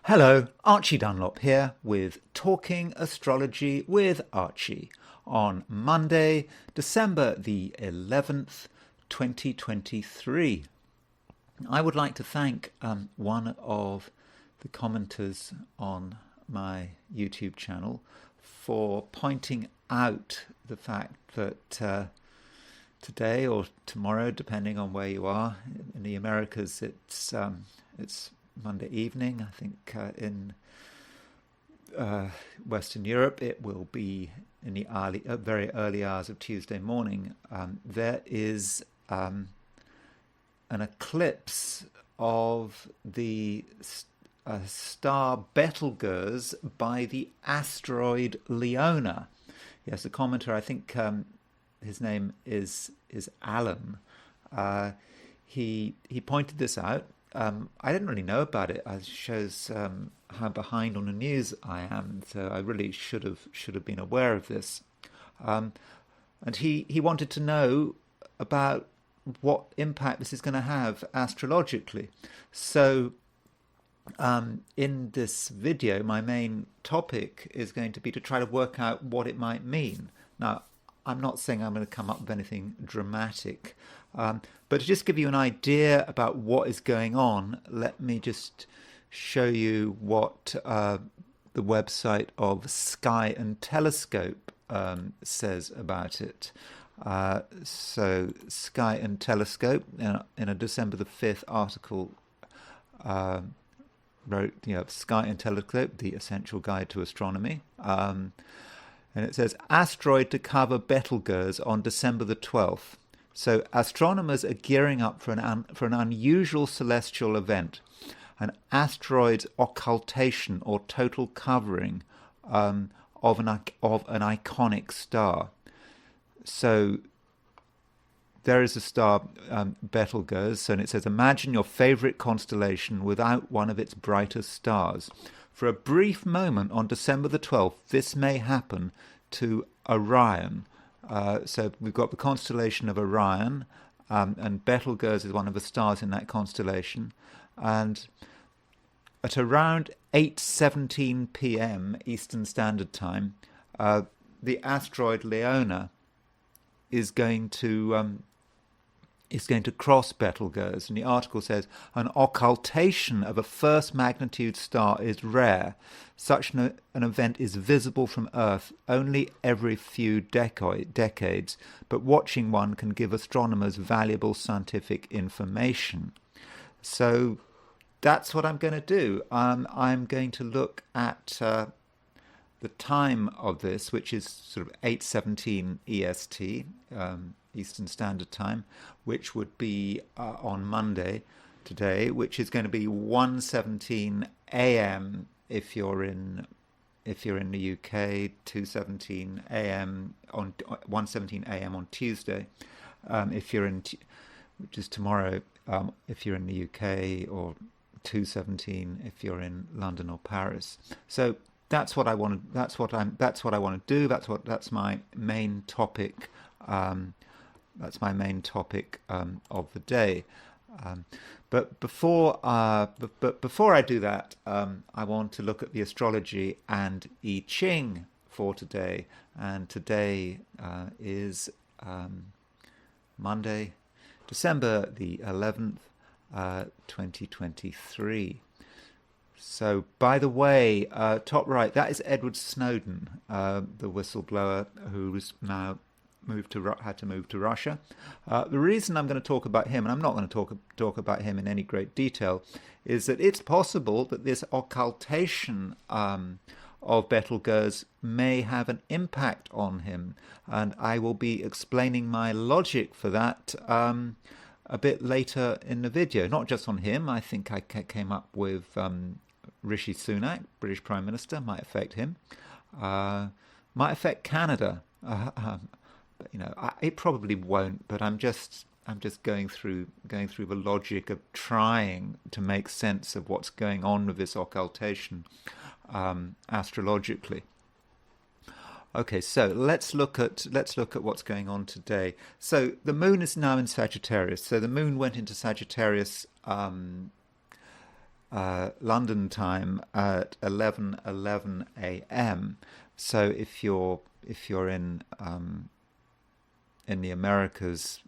Hello, Archie Dunlop here with Talking Astrology with Archie on Monday, December the 11th, 2023. I would like to thank one of the commenters on my YouTube channel for pointing out the fact that today or tomorrow, depending on where you are, in the Americas, it's Monday evening. I think in Western Europe it will be in the very early hours of Tuesday morning. There is an eclipse of the star Betelgeuse by the asteroid Leona. Yes, the commenter, I think his name is Alan. He pointed this out. I didn't really know about it. It shows how behind on the news I am. So I really should have been aware of this. And he wanted to know about what impact this is going to have astrologically. So in this video, my main topic is going to be to try to work out what it might mean. Now, I'm not saying I'm going to come up with anything dramatic, but to just give you an idea about what is going on, let me just show you what the website of Sky and Telescope says about it. So Sky and Telescope, in a December the 5th article, wrote, Sky and Telescope, the essential guide to astronomy. And it says, asteroid to cover Betelgeuse on December the 12th. So astronomers are gearing up for an unusual celestial event, an asteroid's occultation or total covering of an iconic star. So there is a star, Betelgeuse, and it says, imagine your favorite constellation without one of its brightest stars. For a brief moment on December the 12th, this may happen to Orion. So we've got the constellation of Orion, and Betelgeuse is one of the stars in that constellation. And at around 8:17 p.m. Eastern Standard Time, the asteroid Leona is going to cross Betelgeuse, and the article says an occultation of a first magnitude star is rare. Such an event is visible from Earth only every few decades, but watching one can give astronomers valuable scientific information. So that's what I'm going to do. I'm going to look at the time of this, which is sort of 8:17 EST, Eastern Standard Time, which would be on Monday today, which is going to be 1:17 a.m. if you're in the UK, 2:17 a.m. on 1:17 a.m. on Tuesday, if you're in, which is tomorrow, if you're in the UK, or 2:17 if you're in London or Paris. So that's what I want to. That's what I want to do. That's my main topic. That's my main topic of the day. But before I do that, I want to look at the astrology and I Ching for today. And today is Monday, December the 11th, 2023. So, by the way, top right, that is Edward Snowden, the whistleblower who's now had to move to Russia. The reason I'm going to talk about him, and I'm not going to talk about him in any great detail, is that it's possible that this occultation of Betelgeuse may have an impact on him, and I will be explaining my logic for that a bit later in the video. Not just on him. I think I came up with Rishi Sunak, British Prime Minister, might affect him, might affect Canada. But, it probably won't. But I'm just going through the logic of trying to make sense of what's going on with this occultation astrologically. Okay, so let's look at what's going on today. So the moon is now in Sagittarius. So the moon went into Sagittarius London time at 11:11 a.m. So if you're in the Americas,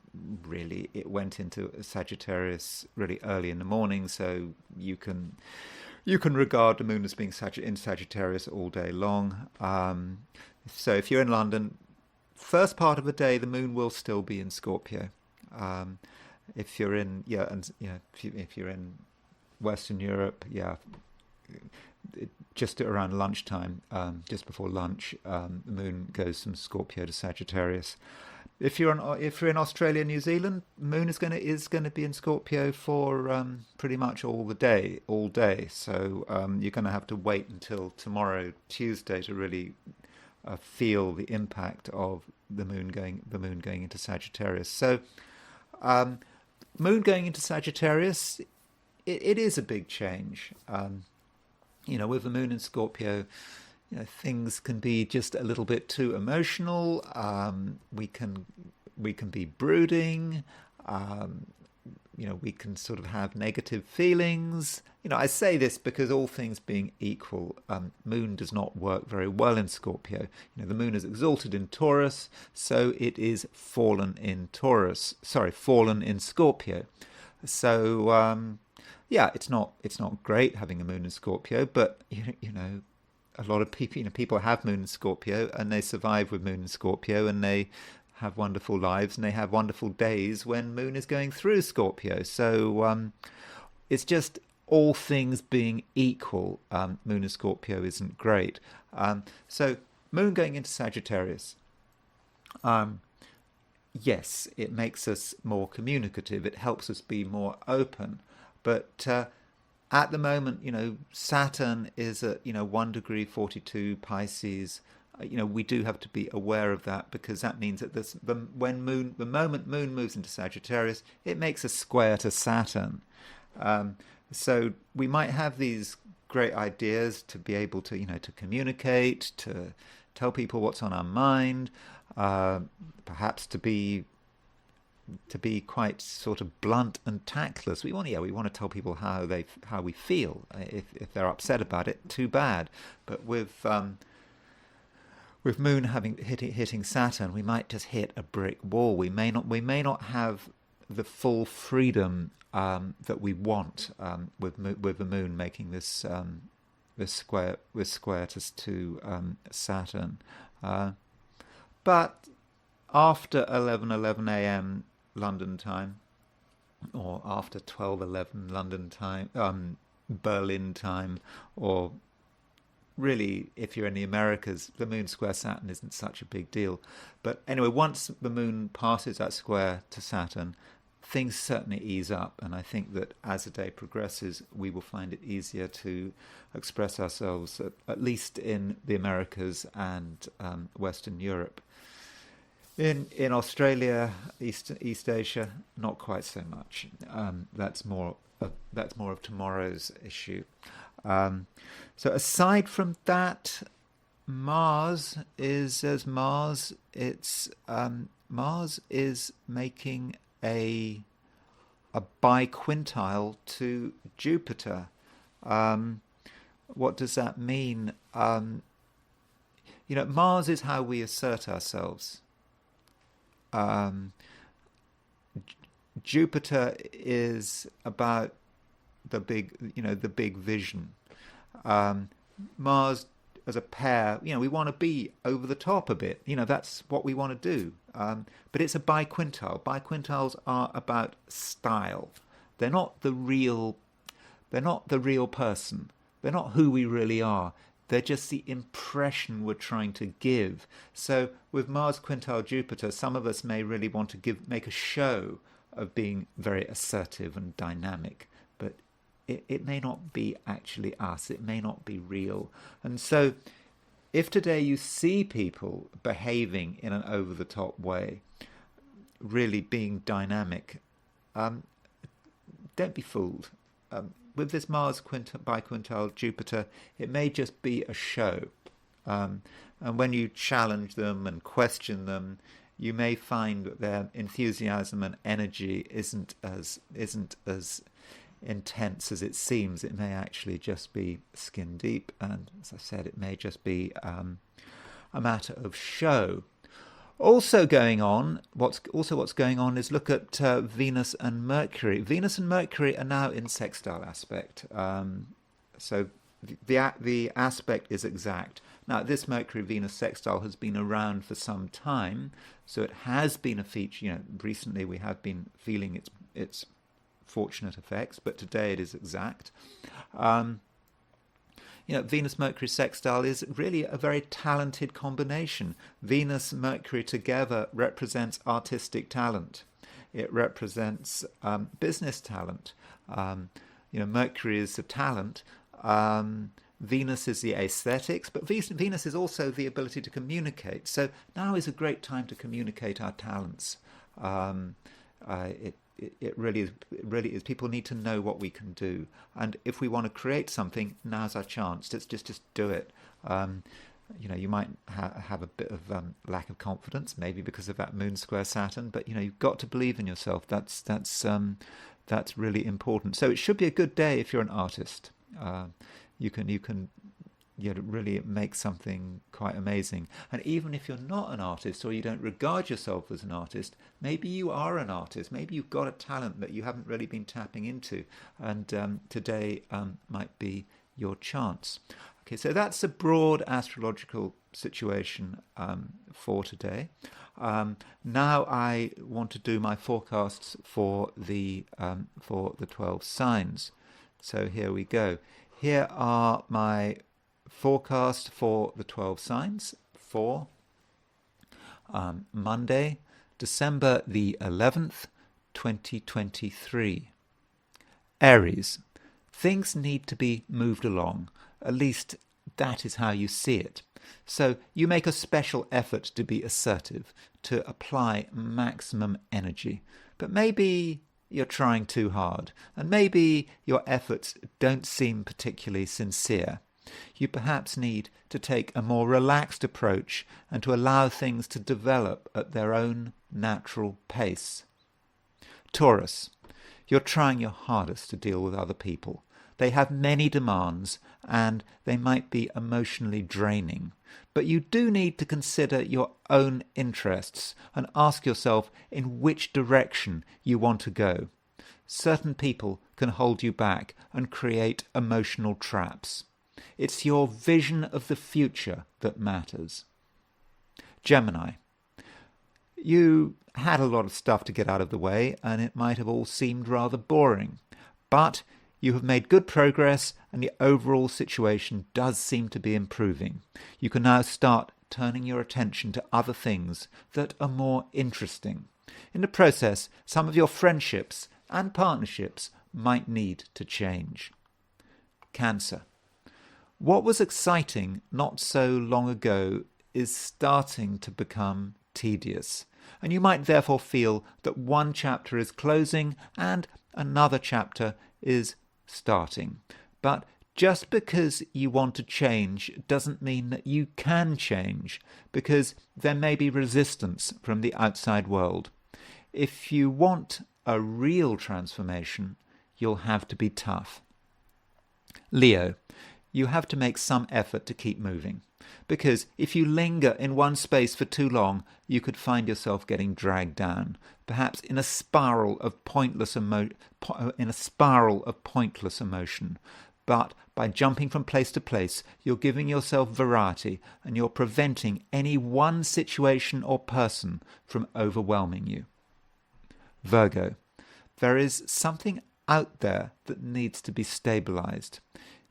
really, it went into Sagittarius really early in the morning, so you can regard the moon as being in Sagittarius all day long. So if you're in London, first part of the day, the moon will still be in Scorpio. If you're in if you're in Western Europe, just around lunchtime, just before lunch, the moon goes from Scorpio to Sagittarius. If you're in Australia, New Zealand, moon is going to be in Scorpio for pretty much all day. So you're going to have to wait until tomorrow, Tuesday, to really feel the impact of the moon going into Sagittarius. So moon going into Sagittarius, it is a big change. With the moon in Scorpio, things can be just a little bit too emotional. We can be brooding. We can sort of have negative feelings. I say this because all things being equal, moon does not work very well in Scorpio. The moon is exalted in Taurus, so it is fallen in Scorpio. So it's not great having a moon in Scorpio, but a lot of people have moon in Scorpio and they survive with moon in Scorpio, and they have wonderful lives and they have wonderful days when moon is going through Scorpio. So it's just all things being equal, moon in Scorpio isn't great. So moon going into Sagittarius, yes, it makes us more communicative. It helps us be more open, but at the moment, Saturn is at 1 degree 42 Pisces. We do have to be aware of that, because that means that the moment moon moves into Sagittarius, it makes a square to Saturn. So we might have these great ideas to be able to to communicate, to tell people what's on our mind, perhaps to be quite sort of blunt and tactless. We want to tell people how we feel. If they're upset about it, too bad. But with moon hitting Saturn, we might just hit a brick wall. We may not have the full freedom that we want with the moon making this square to Saturn. But after 11:11 a.m. London time, or after 12:11 London time, Berlin time, or really, if you're in the Americas, the moon square Saturn isn't such a big deal. But anyway, once the moon passes that square to Saturn, things certainly ease up, and I think that as the day progresses, we will find it easier to express ourselves, at least in the Americas and Western Europe. In Australia, East Asia, not quite so much. That's more of tomorrow's issue. So aside from that, Mars is making a biquintile to Jupiter. What does that mean? Mars is how we assert ourselves. Jupiter is about the big vision. Mars as a pair, we want to be over the top a bit. That's what we want to do. But it's a biquintile. Biquintiles are about style. They're not the real person. They're not who we really are. They're just the impression we're trying to give. So with Mars quintile Jupiter, some of us may really want to make a show of being very assertive and dynamic, but it may not be actually us. It may not be real. And so if today you see people behaving in an over-the-top way, really being dynamic, don't be fooled. With this Mars biquintile Jupiter, it may just be a show. And when you challenge them and question them, you may find that their enthusiasm and energy isn't as intense as it seems. It may actually just be skin deep, and as I said, it may just be a matter of show. Also going on, what's going on is look at Venus and Mercury. Venus and Mercury are now in sextile aspect, so the aspect is exact. Now, this Mercury-Venus sextile has been around for some time, so it has been a feature. Recently we have been feeling its fortunate effects, but today it is exact. Venus-Mercury sextile is really a very talented combination. Venus-Mercury together represents artistic talent. It represents business talent. Mercury is the talent. Venus is the aesthetics, but Venus is also the ability to communicate. So now is a great time to communicate our talents. It really is. People need to know what we can do, and if we want to create something, now's our chance. Let's just do it. You might have a bit of lack of confidence, maybe because of that moon square Saturn, but you've got to believe in yourself. That's really important. So it should be a good day if you're an artist. You can really make something quite amazing. And even if you're not an artist, or you don't regard yourself as an artist, maybe you are an artist. Maybe you've got a talent that you haven't really been tapping into, and today might be your chance. Okay, so that's a broad astrological situation for today. Now I want to do my forecasts for the 12 signs. So here we go. Here are my forecast for the 12 signs for Monday, December the 11th, 2023. Aries. Things need to be moved along. At least that is how you see it. So you make a special effort to be assertive, to apply maximum energy. But maybe you're trying too hard, and maybe your efforts don't seem particularly sincere. You perhaps need to take a more relaxed approach and to allow things to develop at their own natural pace. Taurus. You're trying your hardest to deal with other people. They have many demands and they might be emotionally draining. But you do need to consider your own interests and ask yourself in which direction you want to go. Certain people can hold you back and create emotional traps. It's your vision of the future that matters. Gemini. You had a lot of stuff to get out of the way, and it might have all seemed rather boring. But you have made good progress, and the overall situation does seem to be improving. You can now start turning your attention to other things that are more interesting. In the process, some of your friendships and partnerships might need to change. Cancer. What was exciting not so long ago is starting to become tedious, and you might therefore feel that one chapter is closing and another chapter is starting. But just because you want to change doesn't mean that you can change, because there may be resistance from the outside world. If you want a real transformation, you'll have to be tough. Leo. You have to make some effort to keep moving, because if you linger in one space for too long, you could find yourself getting dragged down, perhaps in a spiral of pointless emotion. But by jumping from place to place, you're giving yourself variety, and you're preventing any one situation or person from overwhelming you. Virgo. There is something out there that needs to be stabilized.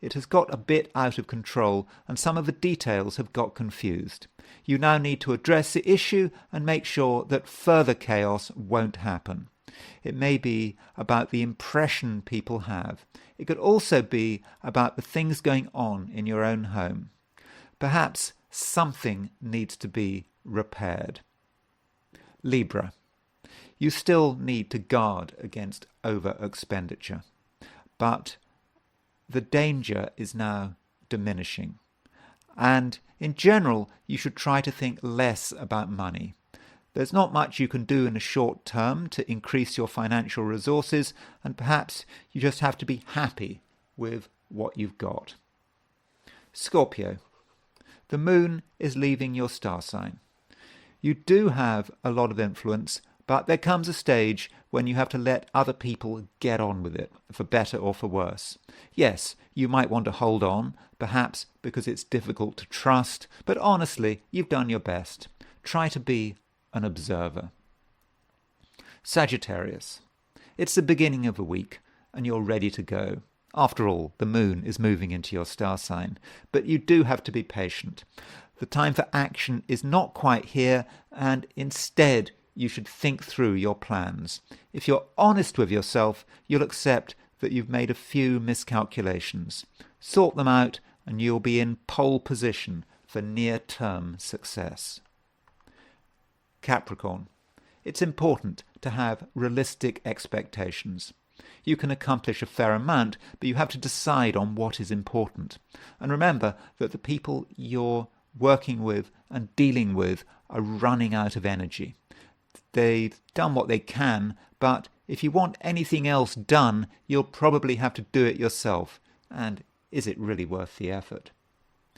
It has got a bit out of control, and some of the details have got confused. You now need to address the issue and make sure that further chaos won't happen. It may be about the impression people have. It could also be about the things going on in your own home. Perhaps something needs to be repaired. Libra. You still need to guard against over-expenditure, but the danger is now diminishing. And in general, you should try to think less about money. There's not much you can do in a short term to increase your financial resources, and perhaps you just have to be happy with what you've got. Scorpio. The moon is leaving your star sign. You do have a lot of influence, but there comes a stage when you have to let other people get on with it, for better or for worse. Yes, you might want to hold on, perhaps because it's difficult to trust, but honestly, you've done your best. Try to be an observer. Sagittarius. It's the beginning of a week, and you're ready to go. After all, the moon is moving into your star sign, but you do have to be patient. The time for action is not quite here, and instead you should think through your plans. If you're honest with yourself, you'll accept that you've made a few miscalculations. Sort them out, and you'll be in pole position for near-term success. Capricorn. It's important to have realistic expectations. You can accomplish a fair amount, but you have to decide on what is important. And remember that the people you're working with and dealing with are running out of energy. They've done what they can, but if you want anything else done, you'll probably have to do it yourself. And is it really worth the effort?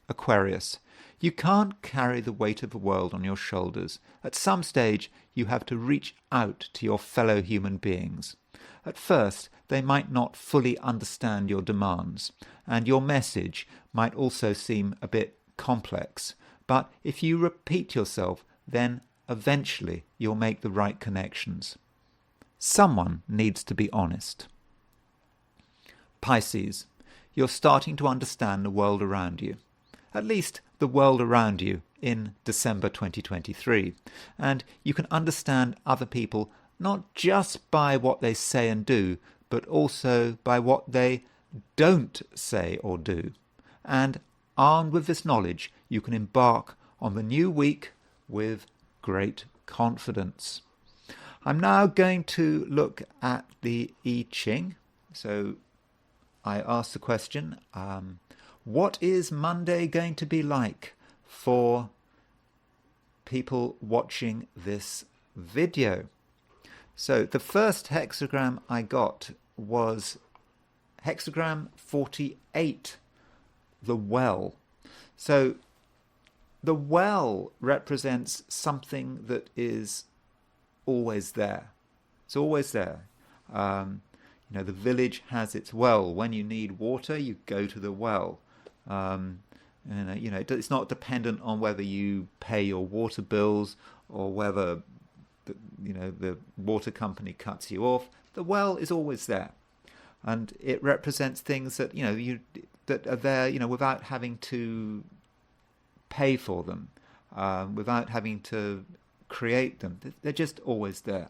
Aquarius. You can't carry the weight of the world on your shoulders. At some stage, you have to reach out to your fellow human beings. At first, they might not fully understand your demands, and your message might also seem a bit complex. But if you repeat yourself, then eventually you'll make the right connections. Someone needs to be honest. Pisces. You're starting to understand the world around you. At least the world around you in December 2023. And you can understand other people not just by what they say and do, but also by what they don't say or do. And armed with this knowledge, you can embark on the new week with great confidence. I'm now going to look at the I Ching. So I asked the question, what is Monday going to be like for people watching this video? So the first hexagram I got was hexagram 48, the well. So the well represents something that is always there. It's always there. The village has its well. When you need water, you go to the well. It's not dependent on whether you pay your water bills or whether the water company cuts you off. The well is always there, and it represents things that that are there without having to pay for them, without having to create them. They're just always there.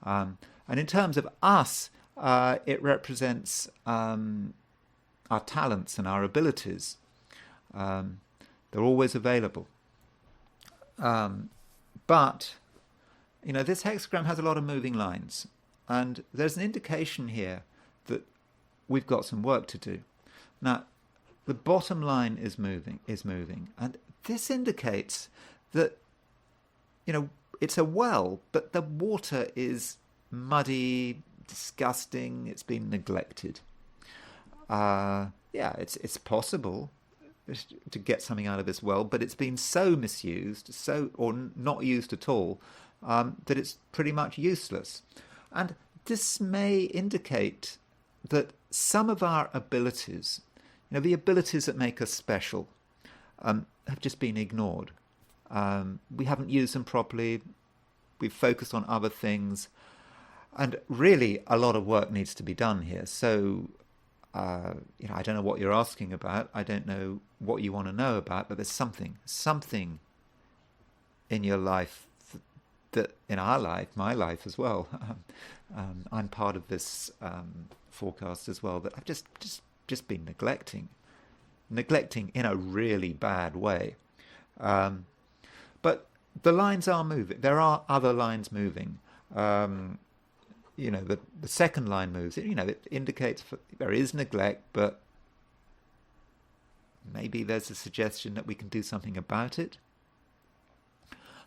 And in terms of us, it represents our talents and our abilities. They're always available. But this hexagram has a lot of moving lines, and there's an indication here that we've got some work to do. Now, the bottom line is moving, and this indicates that it's a well, but the water is muddy, disgusting. It's been neglected. It's possible to get something out of this well, but it's been so misused, or not used at all, that it's pretty much useless. And this may indicate that some of our abilities, the abilities that make us special, have just been ignored. We haven't used them properly. We've focused on other things. And really, a lot of work needs to be done here. So, I don't know what you're asking about. I don't know what you want to know about, but there's something in your life that in our life, my life as well. I'm part of this forecast as well, that I've just been neglecting in a really bad way. But the lines are moving. There are other lines moving. The second line moves. It indicates there is neglect, but maybe there's a suggestion that we can do something about it.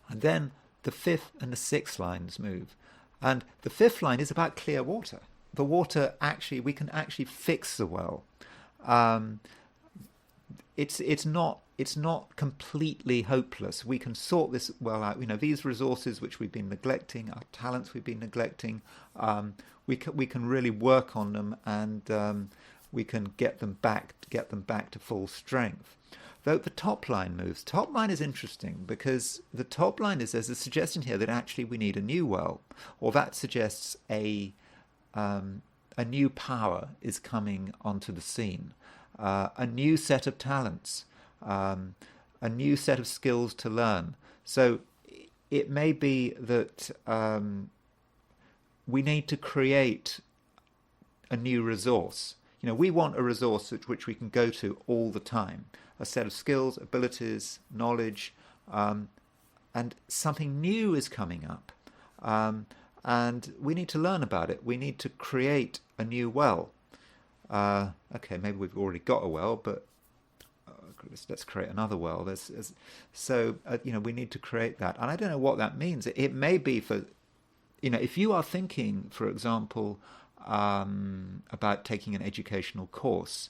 And then the fifth and the sixth lines move. And the fifth line is about clear water. The water actually, we can actually fix the well. Um, it's not completely hopeless. We can sort this well out. You know, these resources which we've been neglecting, our talents we've been neglecting, we can really work on them, and we can get them back to full strength. Though the top line moves. Top line is interesting because the top line is, there's a suggestion here that actually we need a new well, or that suggests a new power is coming onto the scene, a new set of talents, a new set of skills to learn. So it may be that we need to create a new resource. You know, we want a resource which we can go to all the time, a set of skills, abilities, knowledge, and something new is coming up. And we need to learn about it. We need to create a new well. Okay, maybe we've already got a well, but let's create another well. So we need to create that. And I don't know what that means. It may be for, if you are thinking, for example, about taking an educational course,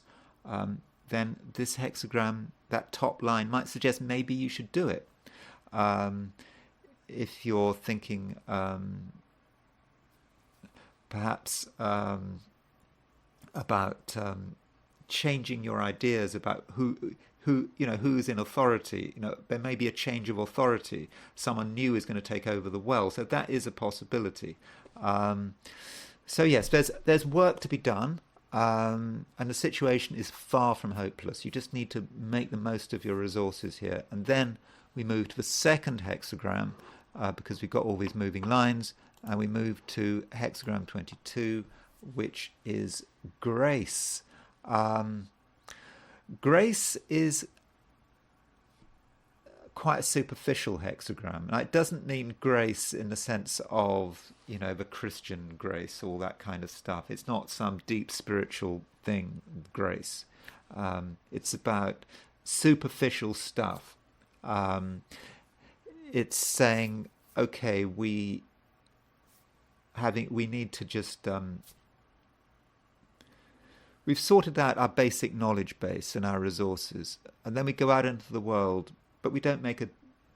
then this hexagram, that top line, might suggest maybe you should do it. If you're thinking perhaps about changing your ideas about who's in authority. There may be a change of authority. Someone new is going to take over the well, so that is a possibility. So yes, there's work to be done, and the situation is far from hopeless. You just need to make the most of your resources here, and then we move to the second hexagram, because we've got all these moving lines, and we move to hexagram 22, which is grace. Grace is quite a superficial hexagram. Now, it doesn't mean grace in the sense of, the Christian grace, all that kind of stuff. It's not some deep spiritual thing, grace. It's about superficial stuff. It's saying, okay, we need to just we've sorted out our basic knowledge base and our resources, and then we go out into the world, but we don't make a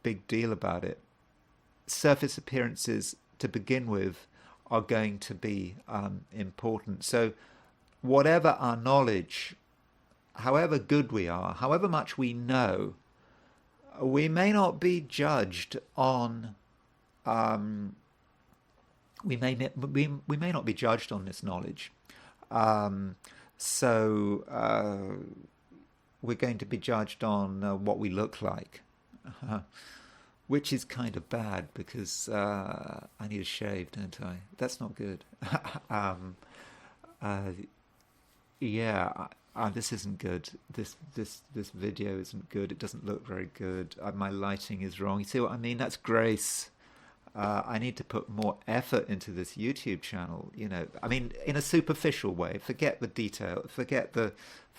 big deal about it. Surface appearances to begin with are going to be important. So whatever our knowledge, however good we are, however much we know, we may not be judged on we may not be judged on this knowledge. So we're going to be judged on what we look like, which is kind of bad because I need a shave, don't I? That's not good. This isn't good. This video isn't good. It doesn't look very good. My lighting is wrong. You see what I mean? That's grace. I need to put more effort into this YouTube channel, I mean, in a superficial way. Forget the detail, forget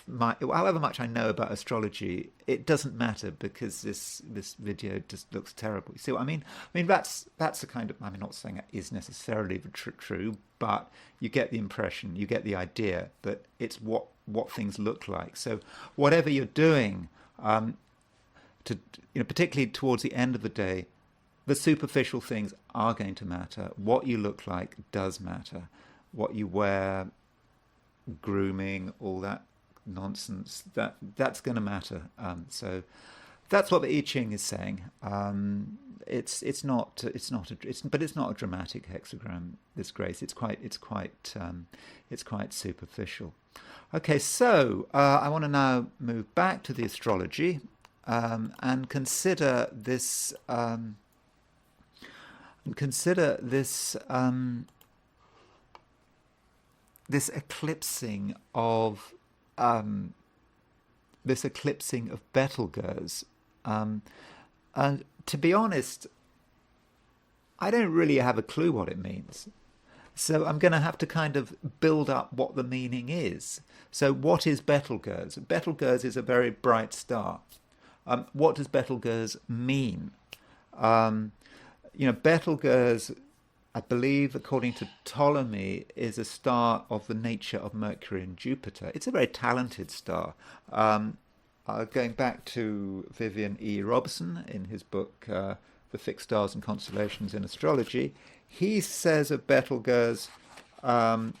however much I know about astrology, it doesn't matter because this video just looks terrible. You see what I mean? I mean, that's the kind of, I'm not saying it is necessarily true, but you get the impression, you get the idea that it's what things look like. So whatever you're doing, particularly towards the end of the day, the superficial things are going to matter. What you look like does matter. What you wear, grooming, all that nonsense, that's going to matter. So that's what the I Ching is saying. It's not a dramatic hexagram, this grace. It's quite superficial. Okay, so I want to now move back to the astrology and consider this. This eclipsing of Betelgeuse. And to be honest, I don't really have a clue what it means. So I'm going to have to kind of build up what the meaning is. So what is Betelgeuse? Betelgeuse is a very bright star. What does Betelgeuse mean? Betelgeuse, I believe, according to Ptolemy, is a star of the nature of Mercury and Jupiter. It's a very talented star. Going back to Vivian E. Robson in his book, The Fixed Stars and Constellations in Astrology, he says of Betelgeuse, an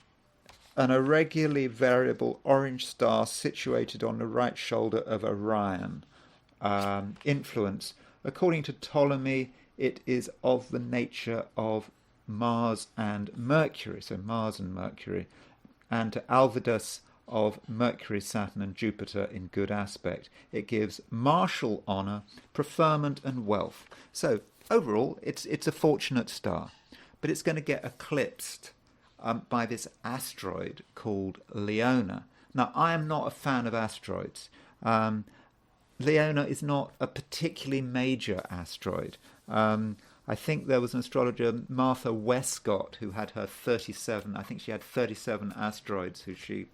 irregularly variable orange star situated on the right shoulder of Orion. Influence. According to Ptolemy, it is of the nature of Mars and Mercury, so Mars and Mercury, and to Alvidus of Mercury, Saturn and Jupiter in good aspect. It gives martial honour, preferment and wealth. So overall, it's a fortunate star, but it's going to get eclipsed by this asteroid called Leona. Now, I am not a fan of asteroids. Leona is not a particularly major asteroid. I think there was an astrologer, Martha Westcott, who had her 37. I think she had 37 asteroids who she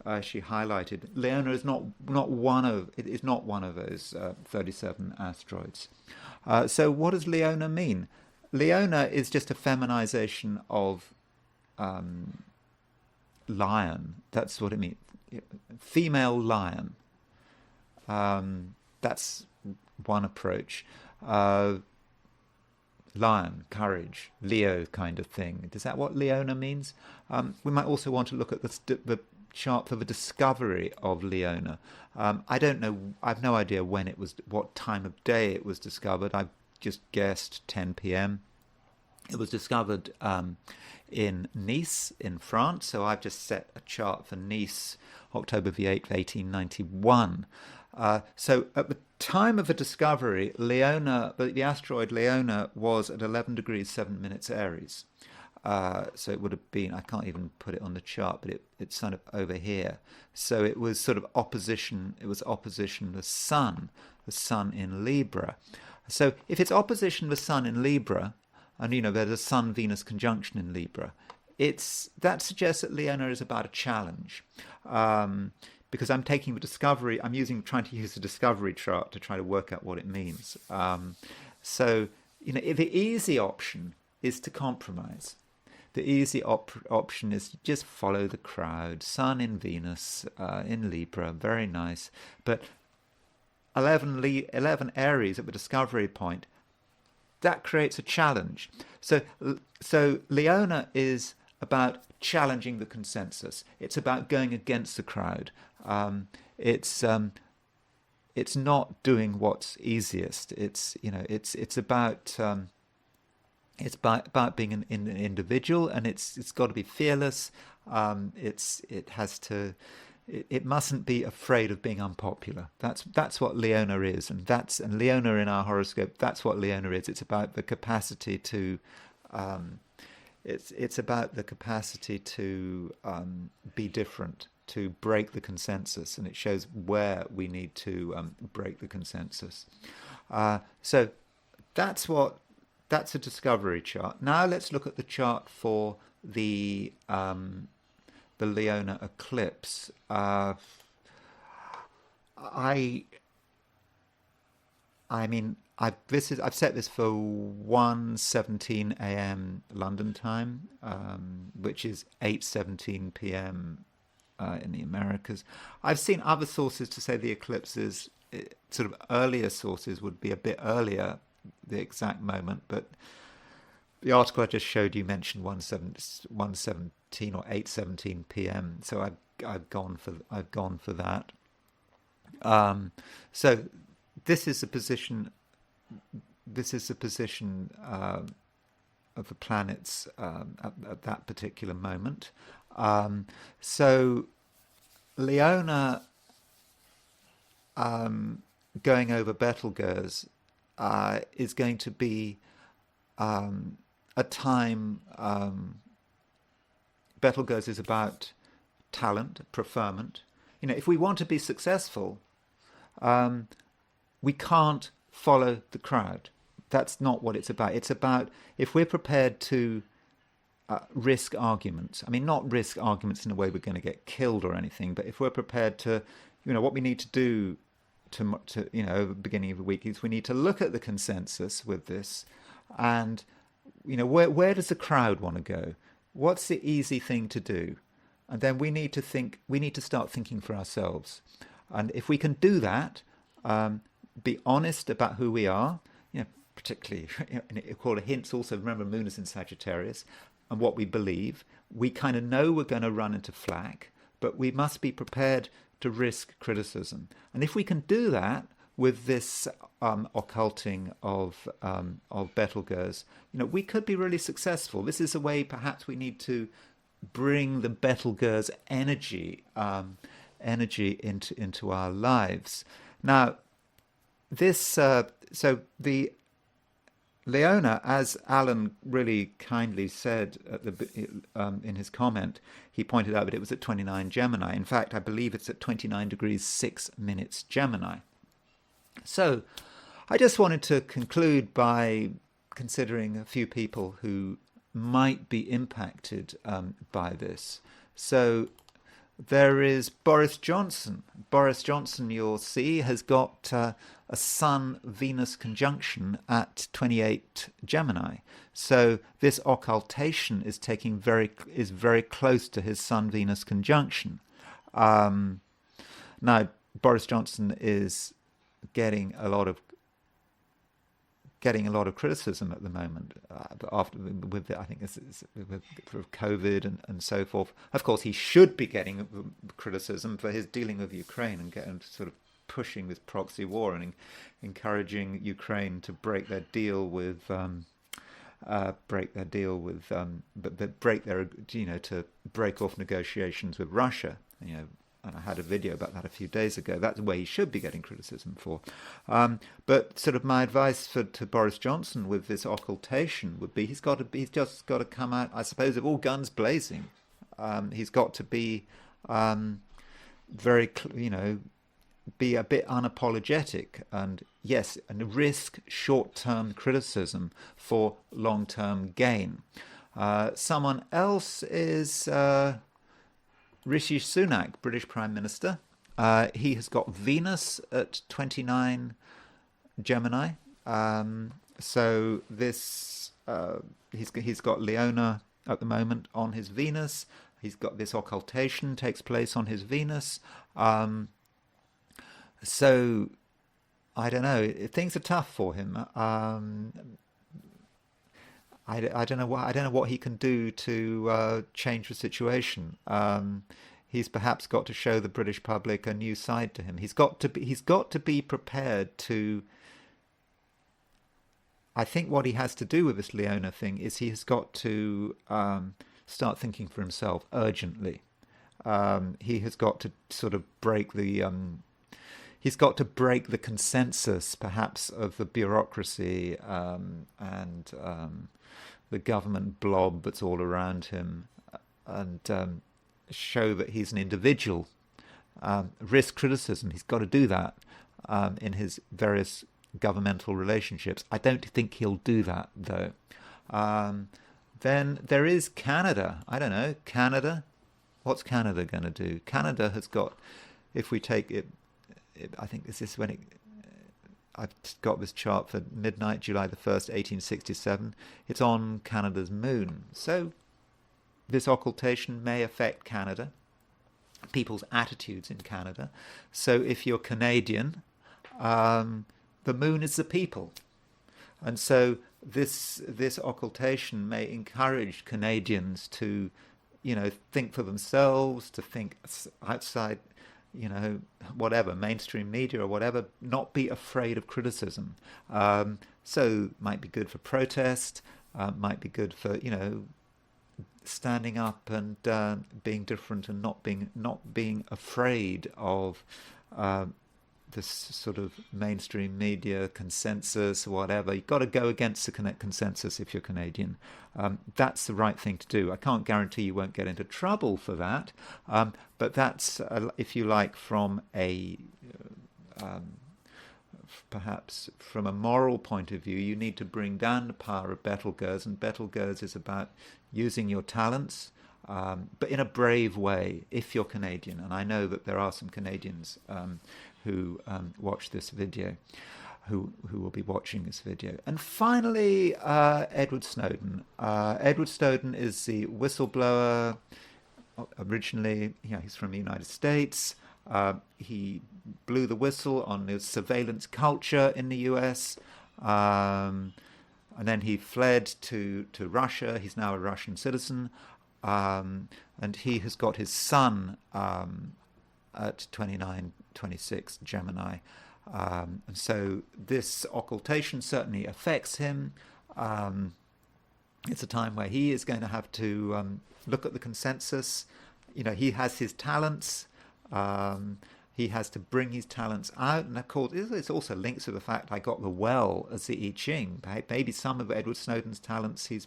highlighted. Leona is not one of those 37 asteroids. So what does Leona mean? Leona is just a feminization of lion. That's what it means. Female lion. That's one approach. Lion, courage, Leo kind of thing. Is that what Leona means? We might also want to look at the chart for the discovery of Leona. I don't know. I've no idea when it was, what time of day it was discovered. I've just guessed 10 p.m. It was discovered in Nice, in France. So I've just set a chart for Nice, October the 8th, 1891. So at the time of the discovery, Leona, the asteroid Leona, was at 11 degrees 7 minutes Aries. So it would have been, I can't even put it on the chart, but it's sort of over here. So it was sort of opposition, the Sun in Libra. So if it's opposition the Sun in Libra, and there's a Sun-Venus conjunction in Libra, that suggests that Leona is about a challenge. Because I'm taking the discovery, trying to use the discovery chart to try to work out what it means. So the easy option is to compromise. The easy option is to just follow the crowd. Sun in Venus, in Libra, very nice. But 11 Aries at the discovery point, that creates a challenge. So Leona is about challenging the consensus. It's about going against the crowd. It's not doing what's easiest. It's about being an individual, and it's got to be fearless. It mustn't be afraid of being unpopular. That's what Leona is, and Leona in our horoscope. That's what Leona is. It's about the capacity to. It's about the capacity to be different, to break the consensus, and it shows where we need to break the consensus. So that's a discovery chart. Now let's look at the chart for the Leona eclipse. I've set this for 1:17 a.m. London time, which is 8:17 p.m. In the Americas. I've seen other sources to say the eclipses, sort of earlier sources would be a bit earlier, the exact moment, but the article I just showed you mentioned 1:17 or 8:17 p.m. So I've gone for that. So this is the position. This is the position of the planets at that particular moment. So Leona going over Betelgeuse is going to be a time. Betelgeuse is about talent, preferment. If we want to be successful, we can't follow the crowd. That's not what it's about. It's about if we're prepared to risk arguments. I mean, not risk arguments in a way we're going to get killed or anything, but if we're prepared to, what we need to do to over the beginning of the week is we need to look at the consensus with this, And where does the crowd want to go? What's the easy thing to do? And then we need to start thinking for ourselves. And if we can do that, be honest about who we are, particularly, call it hints also, remember Moon is in Sagittarius, and what we believe. We kind of know we're going to run into flack, but we must be prepared to risk criticism. And if we can do that with this occulting of Betelgeuse, we could be really successful. This is a way perhaps we need to bring the Betelgeuse energy into our lives. Now, this so the Leona, as Alan really kindly said at in his comment, he pointed out that it was at 29 Gemini. In fact, I believe it's at 29 degrees 6 minutes Gemini. So I just wanted to conclude by considering a few people who might be impacted by this. So there is Boris Johnson. Boris Johnson, you'll see, has got a Sun-Venus conjunction at 28 Gemini. So this occultation is very close to his Sun-Venus conjunction. Now, Boris Johnson is getting a lot of criticism at the moment with COVID and so forth. Of course, he should be getting criticism for his dealing with Ukraine and sort of pushing this proxy war and encouraging Ukraine to break their deal with to break off negotiations with Russia. And I had a video about that a few days ago. That's where he should be getting criticism for. But sort of my advice to Boris Johnson with this occultation would be he's just got to come out, I suppose, of all guns blazing. He's got to be be a bit unapologetic and risk short-term criticism for long-term gain. Someone else is Rishi Sunak, British Prime Minister. He has got Venus at 29 Gemini. So this he's got Leona at the moment on his Venus. He's got this occultation takes place on his Venus. So I don't know. Things are tough for him. I don't know what he can do to change the situation. He's perhaps got to show the British public a new side to him. He's got to be prepared to. I think what he has to do with this Leona thing is he has got to start thinking for himself urgently. He has got to sort of break the. He's got to break the consensus, perhaps, of the bureaucracy and the government blob that's all around him, and show that he's an individual. Risk criticism. He's got to do that in his various governmental relationships. I don't think he'll do that, though. Then there is Canada. I don't know. Canada. What's Canada going to do? Canada has got, if we take it, I think this is when it. I've got this chart for midnight, July the 1st, 1867. It's on Canada's moon. So this occultation may affect Canada, people's attitudes in Canada. So if you're Canadian, the moon is the people. And so this occultation may encourage Canadians to, think for themselves, to think outside, whatever, mainstream media or whatever, not be afraid of criticism. So might be good for protest, might be good for, standing up and being different and not being afraid of this sort of mainstream media consensus or whatever. You've got to go against the consensus if you're Canadian. That's the right thing to do. I can't guarantee you won't get into trouble for that, but that's, if you like, from a perhaps from a moral point of view, you need to bring down the power of Betelgeuse, and Betelgeuse is about using your talents, but in a brave way, if you're Canadian. And I know that there are some Canadians who watch this video. who will be watching this video. And finally, Edward Snowden. Edward Snowden is the whistleblower. Originally, he's from the United States. He blew the whistle on the surveillance culture in the US. And then he fled to Russia. He's now a Russian citizen. And he has got his son at 29, 26, Gemini. And so this occultation certainly affects him. It's a time where he is going to have to look at the consensus. He has his talents. He has to bring his talents out. And of course, it's also linked to the fact I got the well as the I Ching. Maybe some of Edward Snowden's talents he's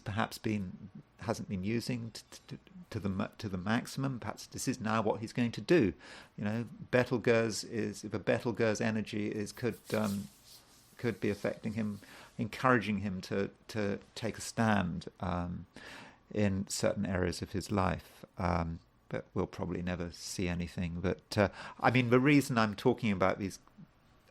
perhaps hasn't been using to the maximum. Perhaps this is now what he's going to do. Betelgeuse if a Betelgeuse energy could be affecting him, encouraging him to take a stand in certain areas of his life. But we'll probably never see anything. But the reason I'm talking about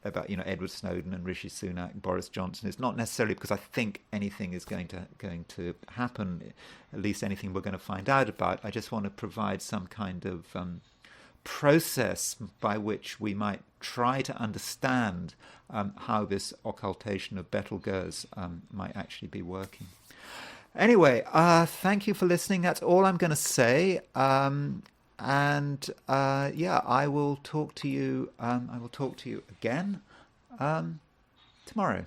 Edward Snowden and Rishi Sunak, Boris Johnson, is not necessarily because I think anything is going to happen, at least anything we're going to find out about. I just want to provide some kind of process by which we might try to understand how this occultation of Betelgeuse might actually be working. Anyway, thank you for listening. That's all I'm going to say. I will talk to you. I will talk to you again tomorrow.